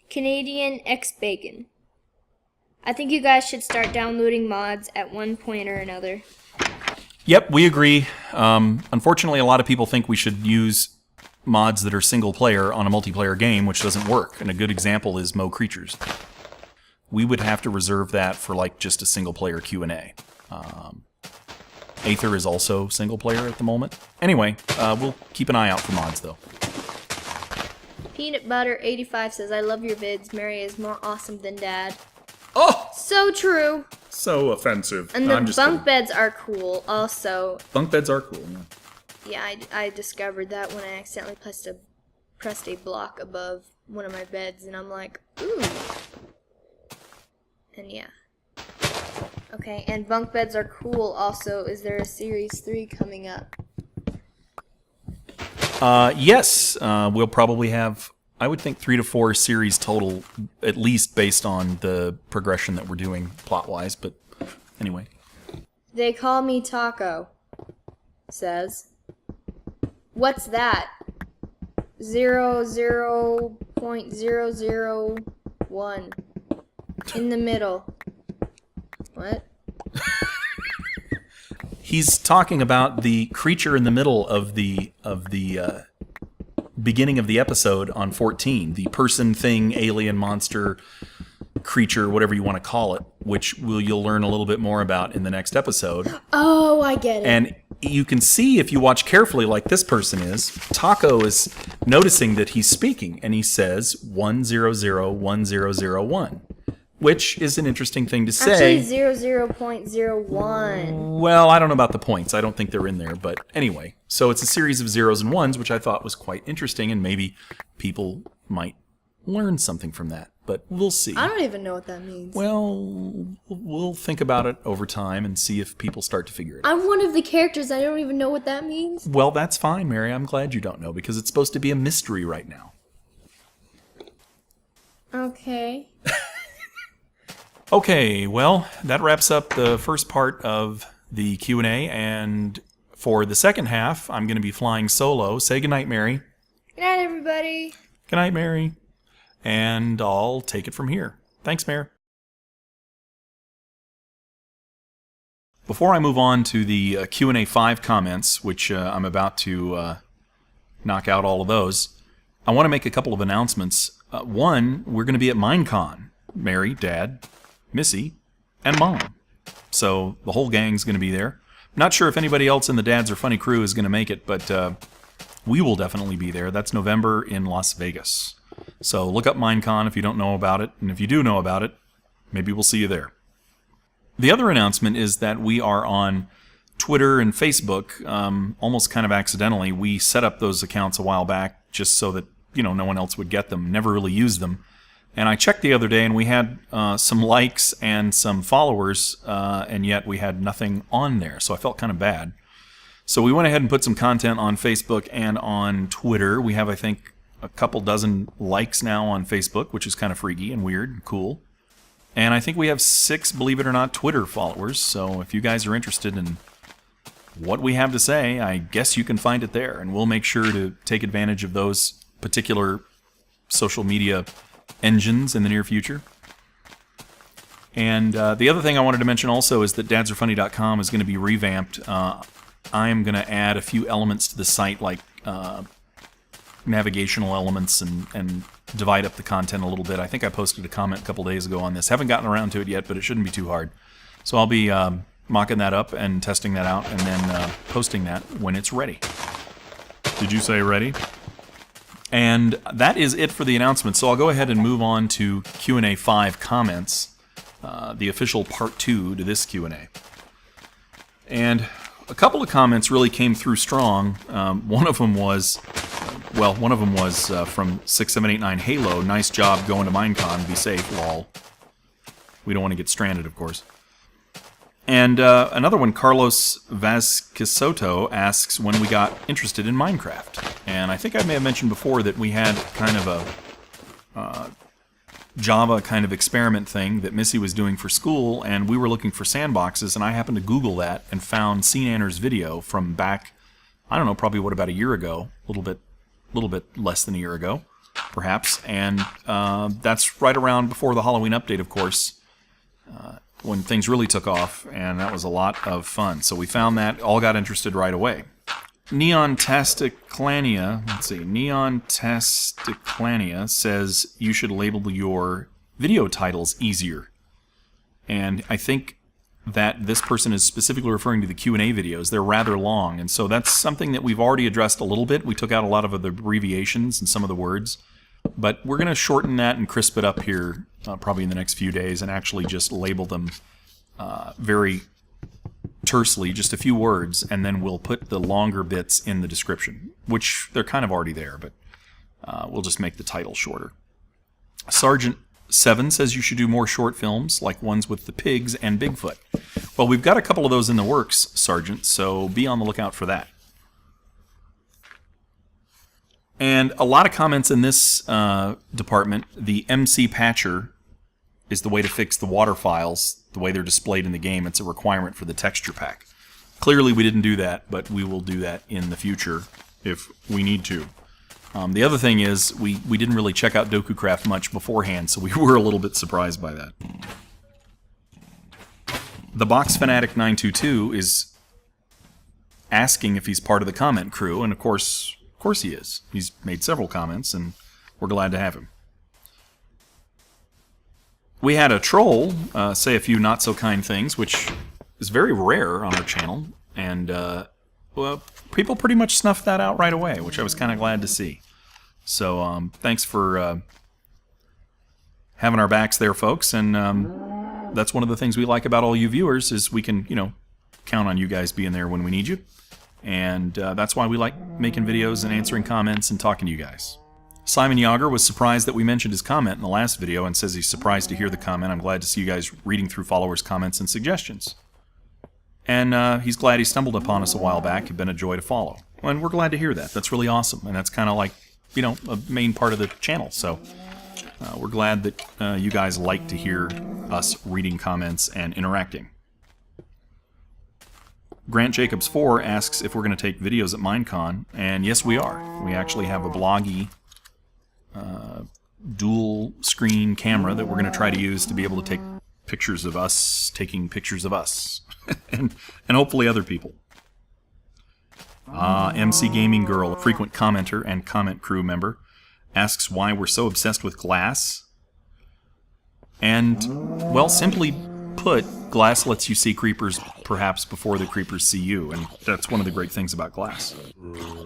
Canadian X Bacon. I think you guys should start downloading mods at one point or another. Yep, we agree. Unfortunately, a lot of people think we should use mods that are single player on a multiplayer game, which doesn't work. And a good example is Mo Creatures. We would have to reserve that for like just a single player Q&A. Aether is also single player at the moment. Anyway, we'll keep an eye out for mods though. Peanut Butter 85 says, I love your vids. Mary is more awesome than Dad. Oh! So true. So offensive. And the bunk beds are cool also. Bunk beds are cool, yeah. Yeah, I discovered that when I accidentally pressed a block above one of my beds, and I'm like, ooh. And yeah. Okay, and bunk beds are cool also. Is there a Series 3 coming up? Yes, we'll probably have, I would think, 3 to 4 series total, at least based on the progression that we're doing plot-wise, but anyway. They call me Taco, says. What's that? 0.001 in the middle. What? He's talking about the creature in the middle of the beginning of the episode on 14, the person, thing, alien, monster, creature, whatever you want to call it, which you'll learn a little bit more about in the next episode. Oh, I get it. And you can see, if you watch carefully like this person is, Taco is noticing that he's speaking, and he says 1001001, which is an interesting thing to say. Actually, 00.01. Well, I don't know about the points. I don't think they're in there, but anyway. So it's a series of zeros and ones, which I thought was quite interesting, and maybe people might learn something from that. But we'll see. I don't even know what that means. Well, we'll think about it over time and see if people start to figure it out. I'm one of the characters. I don't even know what that means. Well, that's fine, Mary. I'm glad you don't know, because it's supposed to be a mystery right now. Okay. Okay, well, that wraps up the first part of the Q&A, and for the second half, I'm going to be flying solo. Say goodnight, Mary. Good night, everybody. Good night, Mary. And I'll take it from here. Thanks, Mary. Before I move on to the Q&A 5 comments, which I'm about to knock out all of those, I want to make a couple of announcements. One, we're going to be at Minecon. Mary, Dad, Missy, and Mom. So the whole gang's going to be there. Not sure if anybody else in the Dads Are Funny crew is going to make it, but we will definitely be there. That's November in Las Vegas. So look up Minecon if you don't know about it, and if you do know about it, maybe we'll see you there. The other announcement is that we are on Twitter and Facebook, almost kind of accidentally. We set up those accounts a while back just so that, no one else would get them, never really used them. And I checked the other day, and we had some likes and some followers, and yet we had nothing on there, so I felt kind of bad. So we went ahead and put some content on Facebook and on Twitter. We have, I think, a couple dozen likes now on Facebook, which is kind of freaky and weird and cool. And I think we have 6, believe it or not, Twitter followers. So if you guys are interested in what we have to say, I guess you can find it there. And we'll make sure to take advantage of those particular social media engines in the near future. And the other thing I wanted to mention also is that dadsRfunny.com is going to be revamped. I am going to add a few elements to the site, like navigational elements, and divide up the content a little bit. I think I posted a comment a couple days ago on this. Haven't gotten around to it yet, but it shouldn't be too hard. So I'll be mocking that up and testing that out, and then posting that when it's ready. Did you say ready? And that is it for the announcement. So I'll go ahead and move on to Q&A 5 comments, the official part 2 to this Q&A. And a couple of comments really came through strong. One of them was from 6789 Halo. Nice job going to Minecon. Be safe, lol. We don't want to get stranded, of course. And another one, Carlos Vazquesoto, asks when we got interested in Minecraft. And I think I may have mentioned before that we had kind of a Java kind of experiment thing that Missy was doing for school, and we were looking for sandboxes, and I happened to Google that and found CNanner's video from back, I don't know, probably about a year ago, a little bit less than a year ago. perhaps. And that's right around before the Halloween update, of course, when things really took off, and that was a lot of fun. So we found that, all got interested right away. Neon Tasticlania, let's see, Neon Tasticlania says you should label your video titles easier. And I think that this person is specifically referring to the Q&A videos. They're rather long, and so that's something that we've already addressed a little bit. We took out a lot of the abbreviations and some of the words, but we're going to shorten that and crisp it up here probably in the next few days and actually just label them very tersely, just a few words, and then we'll put the longer bits in the description, which they're kind of already there, but we'll just make the title shorter. Sergeant 7 says you should do more short films, like ones with the pigs and Bigfoot. Well, we've got a couple of those in the works, Sergeant, so be on the lookout for that. And a lot of comments in this department. The MC Patcher is the way to fix the water files, the way they're displayed in the game. It's a requirement for the texture pack. Clearly we didn't do that, but we will do that in the future if we need to. The other thing is, we didn't really check out DokuCraft much beforehand, so we were a little bit surprised by that. The Box Fanatic 922 is asking if he's part of the comment crew, and of course he is. He's made several comments, and we're glad to have him. We had a troll say a few not-so-kind things, which is very rare on our channel, and well, people pretty much snuffed that out right away, which I was kind of glad to see. So thanks for having our backs there, folks, and that's one of the things we like about all you viewers is we can, count on you guys being there when we need you, and that's why we like making videos and answering comments and talking to you guys. Simon Yager was surprised that we mentioned his comment in the last video and says he's surprised to hear the comment. I'm glad to see you guys reading through followers' comments and suggestions. And he's glad he stumbled upon us a while back. It's been a joy to follow. And we're glad to hear that. That's really awesome. And that's kind of like, a main part of the channel. So we're glad that you guys like to hear us reading comments and interacting. Grant Jacobs 4 asks if we're going to take videos at Minecon. And yes, we are. We actually have a bloggy dual screen camera that we're going to try to use to be able to take pictures of us taking pictures of us and hopefully other people. MC Gaming Girl, a frequent commenter and comment crew member, asks why we're so obsessed with glass. And, well, simply put, glass lets you see creepers perhaps before the creepers see you, and that's one of the great things about glass.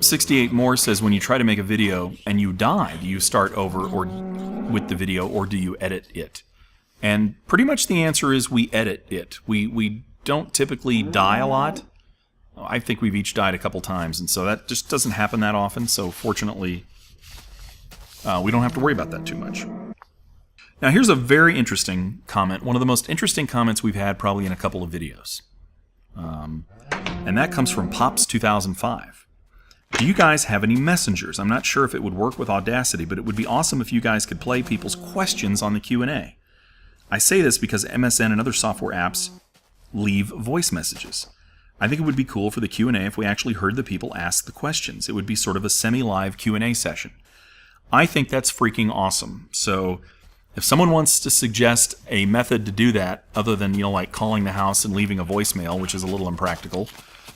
68 More says when you try to make a video and you die, do you start over or with the video or do you edit it? And pretty much the answer is we edit it. We don't typically die a lot. I think we've each died a couple times, and so that just doesn't happen that often, so fortunately we don't have to worry about that too much. Now here's a very interesting comment, one of the most interesting comments we've had probably in a couple of videos. And that comes from Pops2005. Do you guys have any messengers? I'm not sure if it would work with Audacity, but it would be awesome if you guys could play people's questions on the Q&A. I say this because MSN and other software apps leave voice messages. I think it would be cool for the Q&A if we actually heard the people ask the questions. It would be sort of a semi-live Q&A session. I think that's freaking awesome. So if someone wants to suggest a method to do that, other than, like calling the house and leaving a voicemail, which is a little impractical,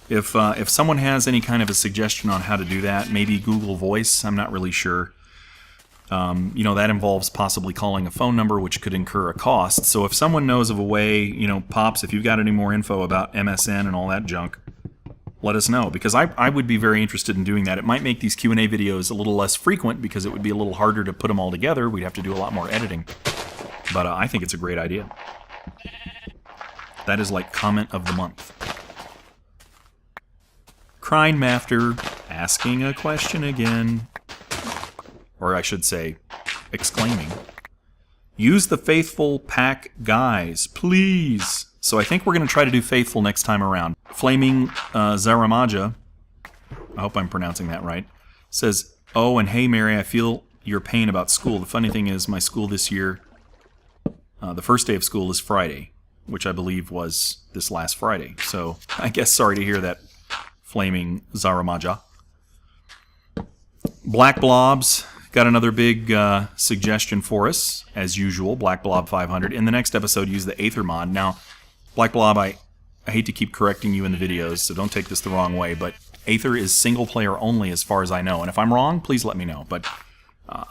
if someone has any kind of a suggestion on how to do that, maybe Google Voice, I'm not really sure. That involves possibly calling a phone number, which could incur a cost. So if someone knows of a way, Pops, if you've got any more info about MSN and all that junk, let us know, because I would be very interested in doing that. It might make these Q&A videos a little less frequent because it would be a little harder to put them all together. We'd have to do a lot more editing. But I think it's a great idea. That is like comment of the month. Crying Mafter asking a question again. Or I should say, exclaiming. Use the Faithful Pack guys, please. So I think we're going to try to do Faithful next time around. Flaming Zaramaja, I hope I'm pronouncing that right, says, oh, and hey Mary, I feel your pain about school. The funny thing is, my school this year, the first day of school is Friday, which I believe was this last Friday. So I guess sorry to hear that, Flaming Zaramaja. Black Blobs got another big suggestion for us, as usual, Black Blob 500. In the next episode, use the Aether mod. Now, Black Blob, I hate to keep correcting you in the videos, so don't take this the wrong way, but Aether is single-player only as far as I know. And if I'm wrong, please let me know. But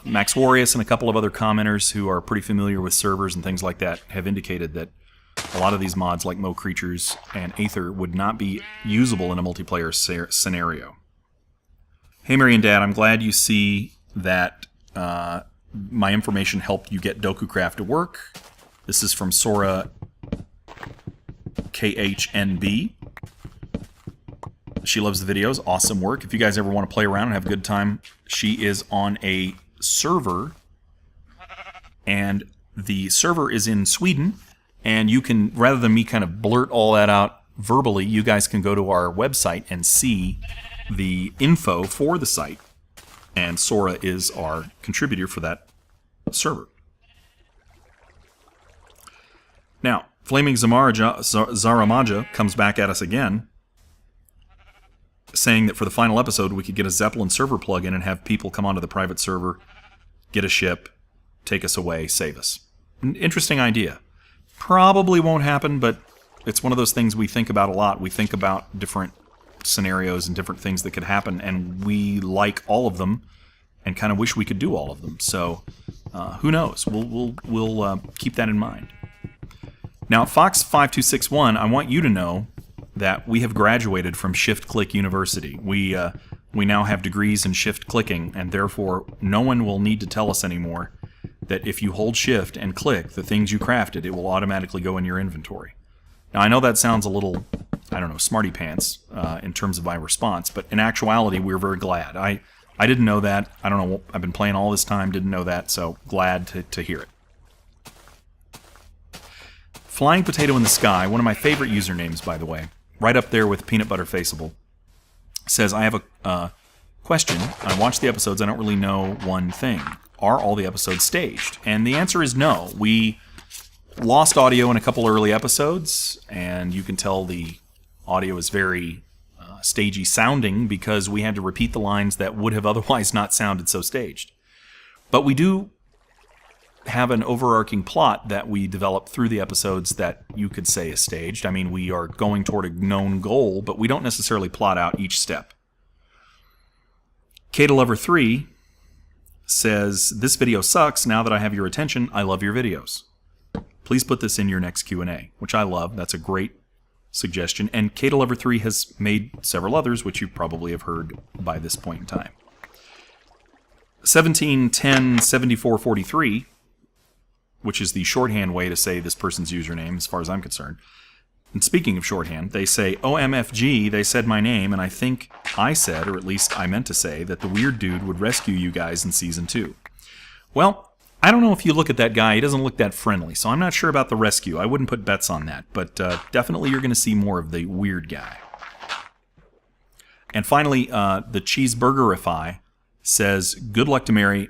Max Warius and a couple of other commenters who are pretty familiar with servers and things like that have indicated that a lot of these mods, like Mo Creatures and Aether, would not be usable in a multiplayer scenario. Hey, Mary and Dad, I'm glad you see that my information helped you get DokuCraft to work. This is from Sora KHNB. She loves the videos. Awesome work. If you guys ever want to play around and have a good time, she is on a server, and the server is in Sweden, and you can, rather than me kind of blurt all that out verbally, you guys can go to our website and see the info for the site, and Sora is our contributor for that server. Now, Flaming Zaramaja comes back at us again, saying that for the final episode we could get a Zeppelin server plugin and have people come onto the private server, get a ship, take us away, save us. An interesting idea. Probably won't happen, but it's one of those things we think about a lot. We think about different scenarios and different things that could happen, and we like all of them and kind of wish we could do all of them. So who knows? We'll keep that in mind. Now, Fox5261, I want you to know that we have graduated from Shift-Click University. We now have degrees in shift-clicking, and therefore no one will need to tell us anymore that if you hold shift and click the things you crafted, it will automatically go in your inventory. Now, I know that sounds a little, I don't know, smarty pants in terms of my response, but in actuality, we're very glad. I didn't know that. I don't know. I've been playing all this time, didn't know that, so glad to hear it. Flying Potato in the Sky, one of my favorite usernames, by the way, right up there with Peanut Butter Faceable, says, I have a question. I watched the episodes. I don't really know one thing. Are all the episodes staged? And the answer is no. We lost audio in a couple early episodes, and you can tell the audio is very stagey sounding because we had to repeat the lines that would have otherwise not sounded so staged. But we do have an overarching plot that we develop through the episodes that you could say is staged. I mean, we are going toward a known goal, but we don't necessarily plot out each step. Lover3 says, this video sucks. Now that I have your attention, I love your videos. Please put this in your next Q&A, which I love. That's a great suggestion. And Lover3 has made several others, which you probably have heard by this point in time. 17107443, which is the shorthand way to say this person's username as far as I'm concerned. And speaking of shorthand, they say, OMFG, they said my name, and I think I said, or at least I meant to say, that the weird dude would rescue you guys in Season 2. Well, I don't know if you look at that guy, he doesn't look that friendly, so I'm not sure about the rescue. I wouldn't put bets on that, but definitely you're going to see more of the weird guy. And finally, the Cheeseburgerify says, good luck to Mary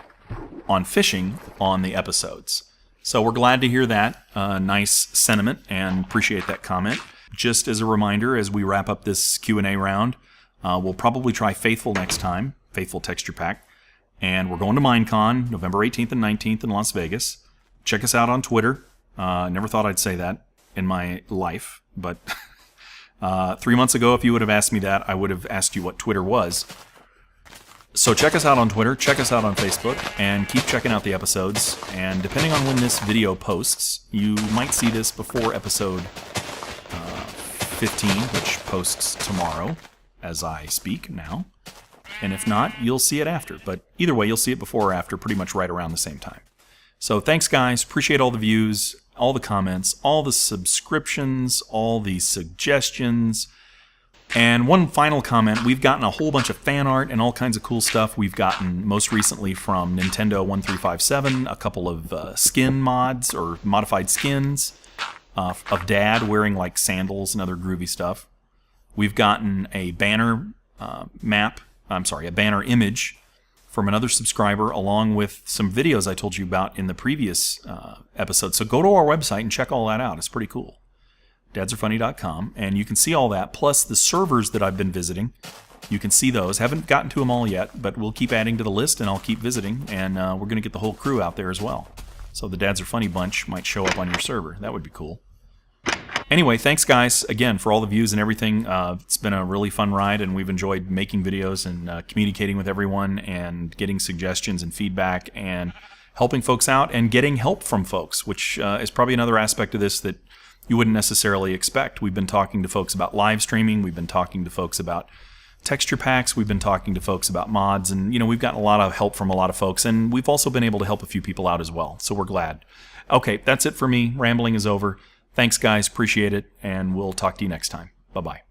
on fishing on the episodes. So we're glad to hear that. Nice sentiment, and appreciate that comment. Just as a reminder, as we wrap up this Q&A round, we'll probably try Faithful next time, Faithful Texture Pack. And we're going to Minecon, November 18th and 19th in Las Vegas. Check us out on Twitter. Never thought I'd say that in my life, but 3 months ago, if you would have asked me that, I would have asked you what Twitter was. So check us out on Twitter, check us out on Facebook, and keep checking out the episodes. And depending on when this video posts, you might see this before episode 15, which posts tomorrow as I speak now. And if not, you'll see it after. But either way, you'll see it before or after, pretty much right around the same time. So thanks, guys. Appreciate all the views, all the comments, all the subscriptions, all the suggestions. And one final comment, we've gotten a whole bunch of fan art and all kinds of cool stuff. We've gotten, most recently from Nintendo1357, a couple of skin mods, or modified skins, of Dad wearing like sandals and other groovy stuff. We've gotten a banner a banner image from another subscriber, along with some videos I told you about in the previous episode. So go to our website and check all that out. It's pretty cool. dadsRfunny.com, and you can see all that, plus the servers that I've been visiting You can see those. Haven't gotten to them all yet, but we'll keep adding to the list, and I'll keep visiting, and we're going to get the whole crew out there as well. So the Dads Are Funny bunch might show up on your server. That would be cool. Anyway, thanks guys again for all the views and everything. It's been a really fun ride, and we've enjoyed making videos and communicating with everyone and getting suggestions and feedback and helping folks out and getting help from folks, which is probably another aspect of this that you wouldn't necessarily expect. We've been talking to folks about live streaming. We've been talking to folks about texture packs. We've been talking to folks about mods, and we've gotten a lot of help from a lot of folks, and we've also been able to help a few people out as well. So we're glad. Okay, that's it for me. Rambling is over. Thanks, guys. Appreciate it, and we'll talk to you next time. Bye-bye.